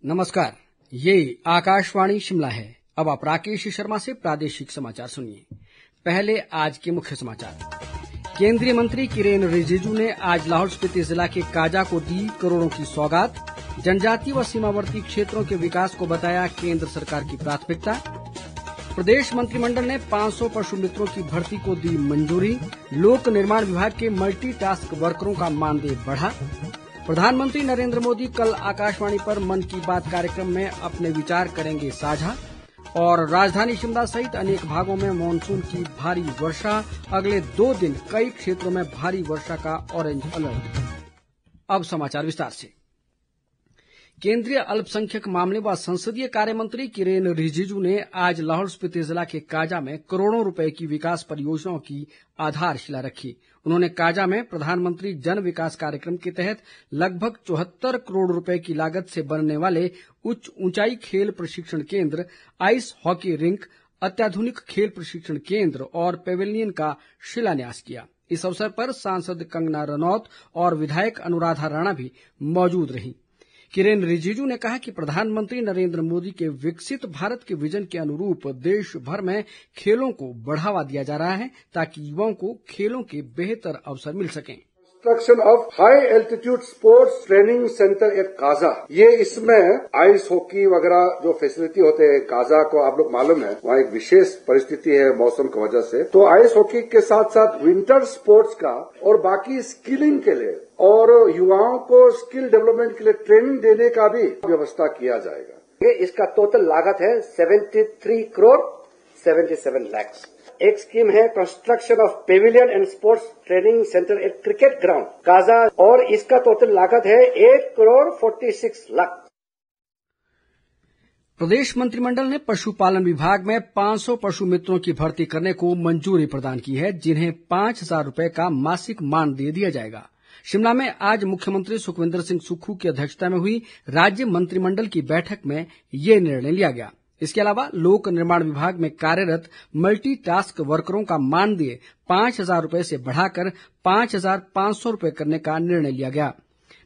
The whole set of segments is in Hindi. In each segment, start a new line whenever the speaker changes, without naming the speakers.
नमस्कार, ये आकाशवाणी शिमला है। अब आप राकेश शर्मा से प्रादेशिक समाचार सुनिए। पहले आज के मुख्य समाचार। केंद्रीय मंत्री किरेन रिजिजू ने आज लाहौल स्पीति जिला के काजा को दी करोड़ों की सौगात। जनजातीय व सीमावर्ती क्षेत्रों के विकास को बताया केंद्र सरकार की प्राथमिकता। प्रदेश मंत्रिमंडल ने 500 पशु मित्रों की भर्ती को दी मंजूरी। लोक निर्माण विभाग के मल्टीटास्क वर्करों का मानदेय बढ़ा। प्रधानमंत्री नरेंद्र मोदी कल आकाशवाणी पर मन की बात कार्यक्रम में अपने विचार करेंगे साझा। और राजधानी शिमला सहित अनेक भागों में मानसून की भारी वर्षा। अगले 2 दिन कई क्षेत्रों में भारी वर्षा का ऑरेंज अलर्ट। अब समाचार विस्तार से। केंद्रीय अल्पसंख्यक मामले व संसदीय कार्य मंत्री किरेन रिजिजू ने आज लाहौल स्पीति जिला के काजा में करोड़ों रुपए की विकास परियोजनाओं की आधारशिला रखी। उन्होंने काजा में प्रधानमंत्री जन विकास कार्यक्रम के तहत लगभग 74 करोड़ रुपए की लागत से बनने वाले उच्च ऊंचाई खेल प्रशिक्षण केंद्र, आइस हॉकी रिंक, अत्याधुनिक खेल प्रशिक्षण केंद्र और पेविलियन का शिलान्यास किया। इस अवसर पर सांसद कंगना रनौत और विधायक अनुराधा राणा भी मौजूद रहीं। किरेन रिजिजू ने कहा कि प्रधानमंत्री नरेंद्र मोदी के विकसित भारत के विजन के अनुरूप देश भर में खेलों को बढ़ावा दिया जा रहा है ताकि युवाओं को खेलों के बेहतर अवसर मिल सकें।
Construction of high altitude sports training centre at Kaza, ये इसमें आइस हॉकी वगैरह जो फैसिलिटी होते हैं काजा को आप लोग मालूम है वहाँ एक विशेष परिस्थिति है मौसम की वजह से, तो आइस हॉकी के साथ साथ विंटर स्पोर्ट्स का और बाकी स्किलिंग के लिए और युवाओं को स्किल डेवलपमेंट के लिए ट्रेनिंग देने का भी व्यवस्था किया जाएगा।
ये इसका टोटल लागत है 73 करोड़ 77 लाख। एक स्कीम है construction of Pavilion and sports training centre at cricket ground Kaza और इसका टोटल लागत है 8 करोड़ 46 लाख।
प्रदेश मंत्रिमंडल ने पशुपालन विभाग में 500 पशु मित्रों की भर्ती करने को मंजूरी प्रदान की है, जिन्हें 5,000 रुपए का मासिक मानदेय दिया जाएगा। शिमला में आज मुख्यमंत्री सुखविंदर सिंह सुक्खू की अध्यक्षता में हुई राज्य मंत्रिमंडल की बैठक में ये निर्णय लिया गया। इसके अलावा लोक निर्माण विभाग में कार्यरत मल्टीटास्क वर्करों का मानदेय 5,000 रुपए से बढ़ाकर 5,500 रुपए करने का निर्णय लिया गया।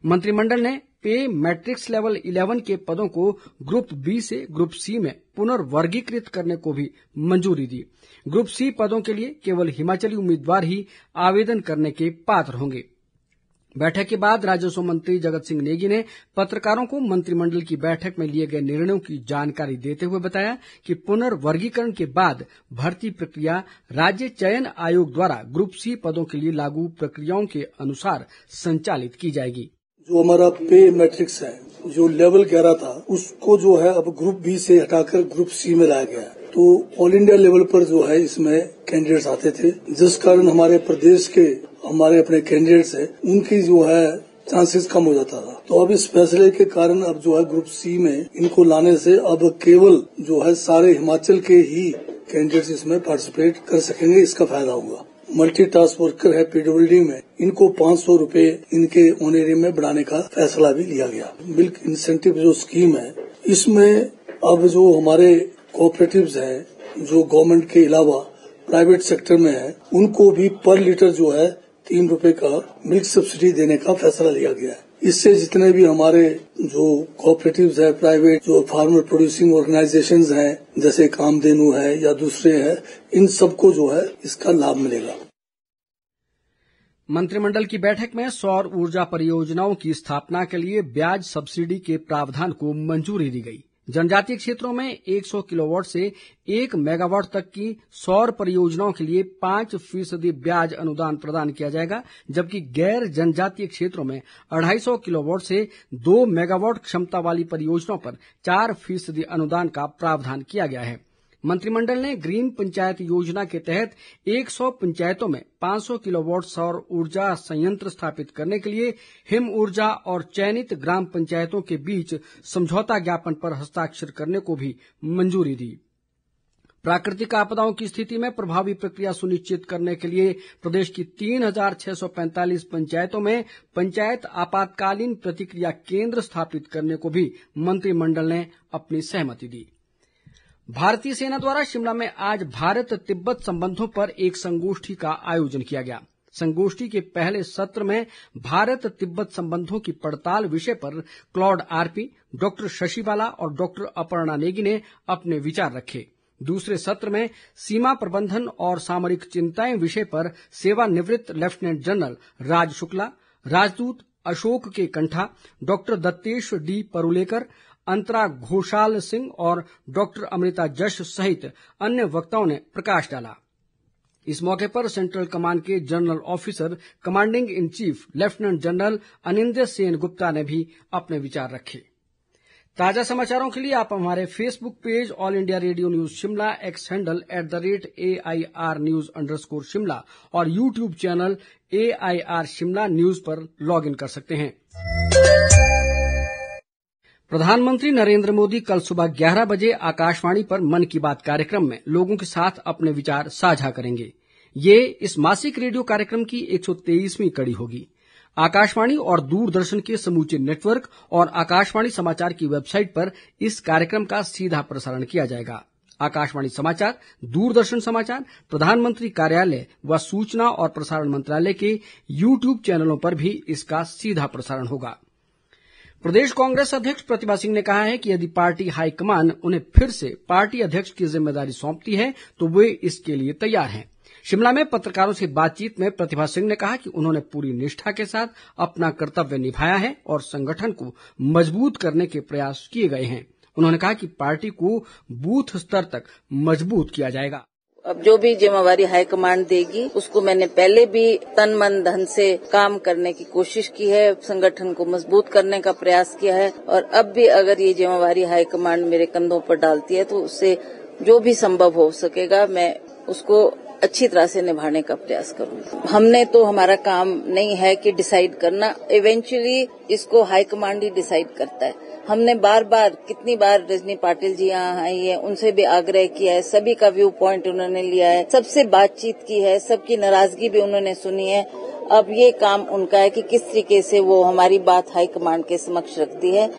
मंत्रिमंडल ने पे मैट्रिक्स लेवल 11 के पदों को ग्रुप बी से ग्रुप सी में पुनर्वर्गीकृत करने को भी मंजूरी दी। ग्रुप सी पदों के लिए केवल हिमाचली उम्मीदवार ही आवेदन करने के पात्र होंगे। बैठक के बाद राजस्व मंत्री जगत सिंह नेगी ने पत्रकारों को मंत्रिमंडल की बैठक में लिए गए निर्णयों की जानकारी देते हुए बताया कि पुनर्वर्गीकरण के बाद भर्ती प्रक्रिया राज्य चयन आयोग द्वारा ग्रुप सी पदों के लिए लागू प्रक्रियाओं के अनुसार संचालित की जाएगी।
जो हमारा पे मैट्रिक्स है, जो लेवल 11 था, उसको जो है अब ग्रुप बी से हटाकर ग्रुप सी में लाया गया। तो ऑल इंडिया लेवल पर जो है इसमें कैंडिडेट्स आते थे, जिस कारण हमारे प्रदेश के हमारे अपने कैंडिडेट्स है उनकी जो है चांसेस कम हो जाता था। तो अब इस फैसले के कारण अब जो है ग्रुप सी में इनको लाने से अब केवल जो है सारे हिमाचल के ही कैंडिडेट्स इसमें पार्टिसिपेट कर सकेंगे। इसका फायदा होगा। मल्टीटास्क वर्कर है पीडब्ल्यूडी में, इनको 500 रुपए इनके ऑनरेरियम में बढ़ाने का फैसला भी लिया गया। मिल्क इंसेंटिव जो स्कीम है, इसमें अब जो हमारे कोऑपरेटिव्स हैं जो गवर्नमेंट के अलावा प्राइवेट सेक्टर में है, उनको भी पर लीटर जो है 3 रुपए का मिल्क सब्सिडी देने का फैसला लिया गया है। इससे जितने भी हमारे जो कोऑपरेटिव्स है, प्राइवेट जो फार्मर प्रोड्यूसिंग ऑर्गेनाइजेशंस हैं, जैसे कामधेनु है या दूसरे हैं, इन सबको जो है इसका लाभ मिलेगा।
मंत्रिमंडल की बैठक में सौर ऊर्जा परियोजनाओं की स्थापना के लिए ब्याज सब्सिडी के प्रावधान को मंजूरी दी गई। जनजातीय क्षेत्रों में 100 किलोवाट से 1 मेगावाट तक की सौर परियोजनाओं के लिए 5% ब्याज अनुदान प्रदान किया जाएगा, जबकि गैर जनजातीय क्षेत्रों में 250 किलोवाट से 2 मेगावाट क्षमता वाली परियोजनाओं पर 4% अनुदान का प्रावधान किया गया है। मंत्रिमंडल ने ग्रीन पंचायत योजना के तहत 100 पंचायतों में 500 किलोवाट सौर ऊर्जा संयंत्र स्थापित करने के लिए हिम ऊर्जा और चयनित ग्राम पंचायतों के बीच समझौता ज्ञापन पर हस्ताक्षर करने को भी मंजूरी दी। प्राकृतिक आपदाओं की स्थिति में प्रभावी प्रक्रिया सुनिश्चित करने के लिए प्रदेश की 3,645 पंचायतों में पंचायत आपातकालीन प्रतिक्रिया केंद्र स्थापित करने को भी मंत्रिमंडल ने अपनी सहमति दी। भारतीय सेना द्वारा शिमला में आज भारत तिब्बत संबंधों पर एक संगोष्ठी का आयोजन किया गया। संगोष्ठी के पहले सत्र में भारत तिब्बत संबंधों की पड़ताल विषय पर क्लॉड आरपी, डॉक्टर शशिबाला और डॉक्टर अपर्णा नेगी ने अपने विचार रखे। दूसरे सत्र में सीमा प्रबंधन और सामरिक चिंताएं विषय पर सेवानिवृत्त लेफ्टिनेंट जनरल राज शुक्ला, राजदूत अशोक के कंठा, डॉक्टर दत्तेश डी परुलेकर, अंतरा घोषाल सिंह और डॉक्टर अमृता जश सहित अन्य वक्ताओं ने प्रकाश डाला। इस मौके पर सेंट्रल कमान के general officer commanding in chief lieutenant general Anindya Sen Gupta ने भी अपने विचार रखे। ताजा समाचारों के लिए आप हमारे Facebook page all India radio news Shimla, x handle @AIR News_Shimla और YouTube channel AIR Shimla news पर लॉग इन कर सकते हैं। प्रधानमंत्री नरेंद्र मोदी कल सुबह 11 बजे आकाशवाणी पर मन की बात कार्यक्रम में लोगों के साथ अपने विचार साझा करेंगे। ये इस मासिक रेडियो कार्यक्रम की 123वीं कड़ी होगी। आकाशवाणी और दूरदर्शन के समूचे नेटवर्क और आकाशवाणी समाचार की वेबसाइट पर इस कार्यक्रम का सीधा प्रसारण किया जाएगा। आकाशवाणी समाचार, दूरदर्शन समाचार, प्रधानमंत्री कार्यालय व सूचना और प्रसारण मंत्रालय के यूट्यूब चैनलों पर भी इसका सीधा प्रसारण होगा। प्रदेश कांग्रेस अध्यक्ष प्रतिभा सिंह ने कहा है कि यदि पार्टी हाईकमान उन्हें फिर से पार्टी अध्यक्ष की जिम्मेदारी सौंपती है तो वे इसके लिए तैयार हैं। शिमला में पत्रकारों से बातचीत में प्रतिभा सिंह ने कहा कि उन्होंने पूरी निष्ठा के साथ अपना कर्तव्य निभाया है और संगठन को मजबूत करने के प्रयास किए गए हैं। उन्होंने कहा कि पार्टी को बूथ स्तर तक मजबूत किया जाएगा।
अब जो भी जिम्मेवारी हाईकमान देगी उसको मैंने पहले भी तन मन धन से काम करने की कोशिश की है, संगठन को मजबूत करने का प्रयास किया है और अब भी अगर ये जिम्मेवारी हाईकमान मेरे कंधों पर डालती है तो उससे जो भी संभव हो सकेगा मैं उसको अच्छी तरह से निभाने का प्रयास करूंगी। हमने तो हमारा काम नहीं है कि डिसाइड करना, इवेंचुअली इसको हाईकमांड ही डिसाइड करता है। हमने बार बार कितनी बार रजनी पाटिल जी यहाँ आई है, उनसे भी आग्रह किया है, सभी का व्यू पॉइंट उन्होंने लिया है, सबसे बातचीत की है, सबकी नाराजगी भी उन्होंने सुनी है। अब ये काम उनका है कि किस तरीके से वो हमारी बात हाईकमांड के समक्ष रखती है।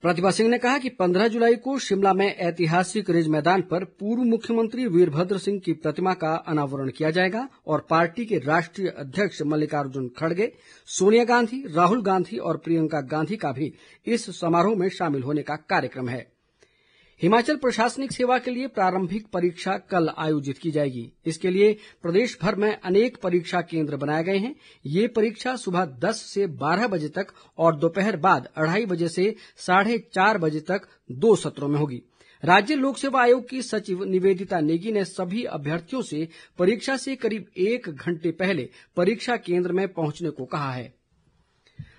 प्रतिभा सिंह ने कहा कि 15 जुलाई को शिमला में ऐतिहासिक रिज मैदान पर पूर्व मुख्यमंत्री वीरभद्र सिंह की प्रतिमा का अनावरण किया जाएगा और पार्टी के राष्ट्रीय अध्यक्ष मल्लिकार्जुन खड़गे, सोनिया गांधी, राहुल गांधी और प्रियंका गांधी का भी इस समारोह में शामिल होने का कार्यक्रम है। हिमाचल प्रशासनिक सेवा के लिए प्रारंभिक परीक्षा कल आयोजित की जाएगी। इसके लिए प्रदेश भर में अनेक परीक्षा केंद्र बनाए गए हैं। ये परीक्षा सुबह 10 से 12 बजे तक और दोपहर बाद 2:30 बजे से 4:30 बजे तक 2 सत्रों में होगी। राज्य लोक सेवा आयोग की सचिव निवेदिता नेगी ने सभी अभ्यर्थियों से परीक्षा से करीब 1 घंटे पहले परीक्षा केंद्र में पहुंचने को कहा है।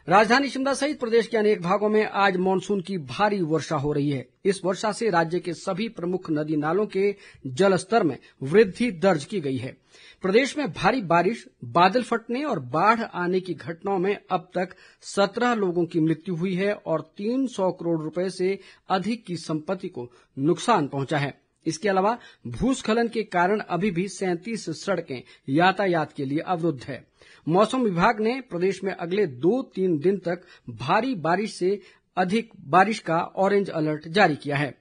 राजधानी शिमला सहित प्रदेश के अनेक भागों में आज मानसून की भारी वर्षा हो रही है। इस वर्षा से राज्य के सभी प्रमुख नदी नालों के जलस्तर में वृद्धि दर्ज की गई है। प्रदेश में भारी बारिश, बादल फटने और बाढ़ आने की घटनाओं में अब तक 17 लोगों की मृत्यु हुई है और 300 करोड़ रुपए से अधिक की संपत्ति को नुकसान पहुंचा है। इसके अलावा भूस्खलन के कारण अभी भी 37 सड़कें यातायात के लिए अवरुद्ध है। मौसम विभाग ने प्रदेश में अगले 2-3 दिन तक भारी बारिश से अधिक बारिश का ऑरेंज अलर्ट जारी किया है।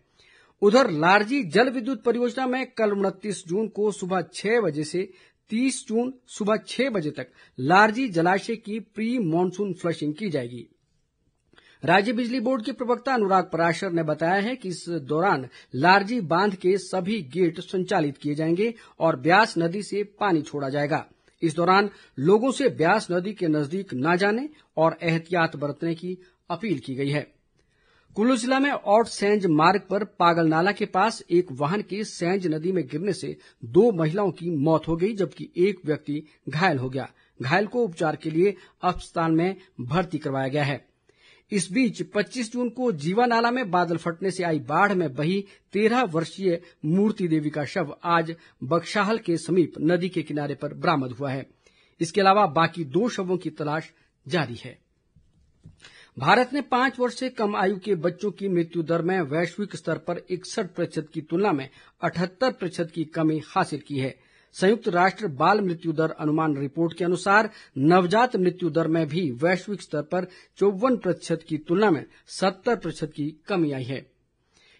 उधर लारजी जल विद्युत परियोजना में कल 29 जून को सुबह 6 बजे से 30 जून सुबह 6 बजे तक लारजी जलाशय की प्री मानसून फ्लशिंग की जाएगी। राज्य बिजली बोर्ड के प्रवक्ता अनुराग पराशर ने बताया है कि इस दौरान लारजी बांध के सभी गेट संचालित किए जाएंगे और ब्यास नदी से पानी छोड़ा जाएगा। इस दौरान लोगों से ब्यास नदी के नजदीक न जाने और एहतियात बरतने की अपील की गई है। कुल्लू जिला में औट सैंज मार्ग पर पागल नाला के पास एक वाहन के सैंज नदी में गिरने से 2 महिलाओं की मौत हो गई जबकि एक व्यक्ति घायल हो गया। घायल को उपचार के लिए अस्पताल में भर्ती करवाया गया है। इस बीच 25 जून को जीवा नाला में बादल फटने से आई बाढ़ में बही 13 वर्षीय मूर्ति देवी का शव आज बख्शाहल के समीप नदी के किनारे पर बरामद हुआ है। इसके अलावा बाकी 2 शवों की तलाश जारी है। भारत ने 5 वर्ष से कम आयु के बच्चों की मृत्यु दर में वैश्विक स्तर पर 61% की तुलना में 78% की कमी हासिल की है। संयुक्त राष्ट्र बाल मृत्यु दर अनुमान रिपोर्ट के अनुसार नवजात मृत्यु दर में भी वैश्विक स्तर पर 54% की तुलना में 70% की कमी आई है।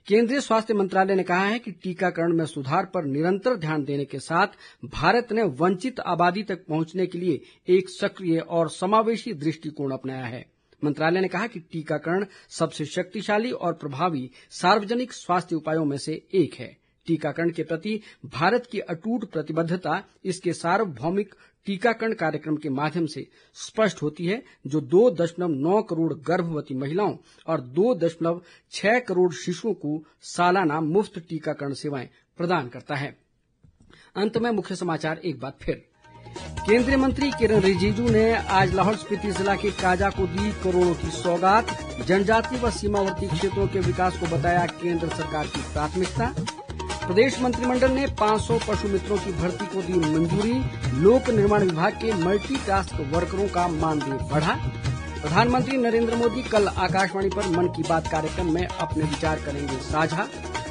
केंद्रीय स्वास्थ्य मंत्रालय ने कहा है कि टीकाकरण में सुधार पर निरंतर ध्यान देने के साथ भारत ने वंचित आबादी तक पहुंचने के लिए एक सक्रिय और समावेशी दृष्टिकोण अपनाया है। मंत्रालय ने कहा कि टीकाकरण सबसे शक्तिशाली और प्रभावी सार्वजनिक स्वास्थ्य उपायों में से एक है। टीकाकरण के प्रति भारत की अटूट प्रतिबद्धता इसके सार्वभौमिक टीकाकरण कार्यक्रम के माध्यम से स्पष्ट होती है, जो 2.9 करोड़ गर्भवती महिलाओं और 2.6 करोड़ शिशुओं को सालाना मुफ्त टीकाकरण सेवाएं प्रदान करता है। अंत में मुख्य समाचार एक बार फिर। केंद्रीय मंत्री किरेन रिजिजू ने आज लाहौल स्पीति जिला के काजा को दी करोड़ों की सौगात। जनजातीय व सीमावर्ती क्षेत्रों के विकास को बताया केंद्र सरकार की प्राथमिकता। प्रदेश मंत्रिमंडल ने 500 पशु मित्रों की भर्ती को दी मंजूरी। लोक निर्माण विभाग के मल्टीटास्क वर्करों का मानदेय बढ़ा। प्रधानमंत्री नरेंद्र मोदी कल आकाशवाणी पर मन की बात कार्यक्रम में अपने विचार करेंगे साझा।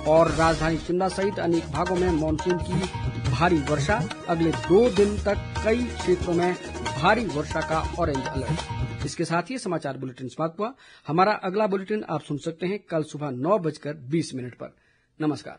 और राजधानी शिमला सहित अनेक भागों में मानसून की भारी वर्षा। अगले 2 दिन तक कई क्षेत्रों में भारी वर्षा का ऑरेंज अलर्ट। इसके साथ ही समाचार बुलेटिन समाप्त हुआ। हमारा अगला बुलेटिन आप सुन सकते हैं कल सुबह 9:20 पर। नमस्कार।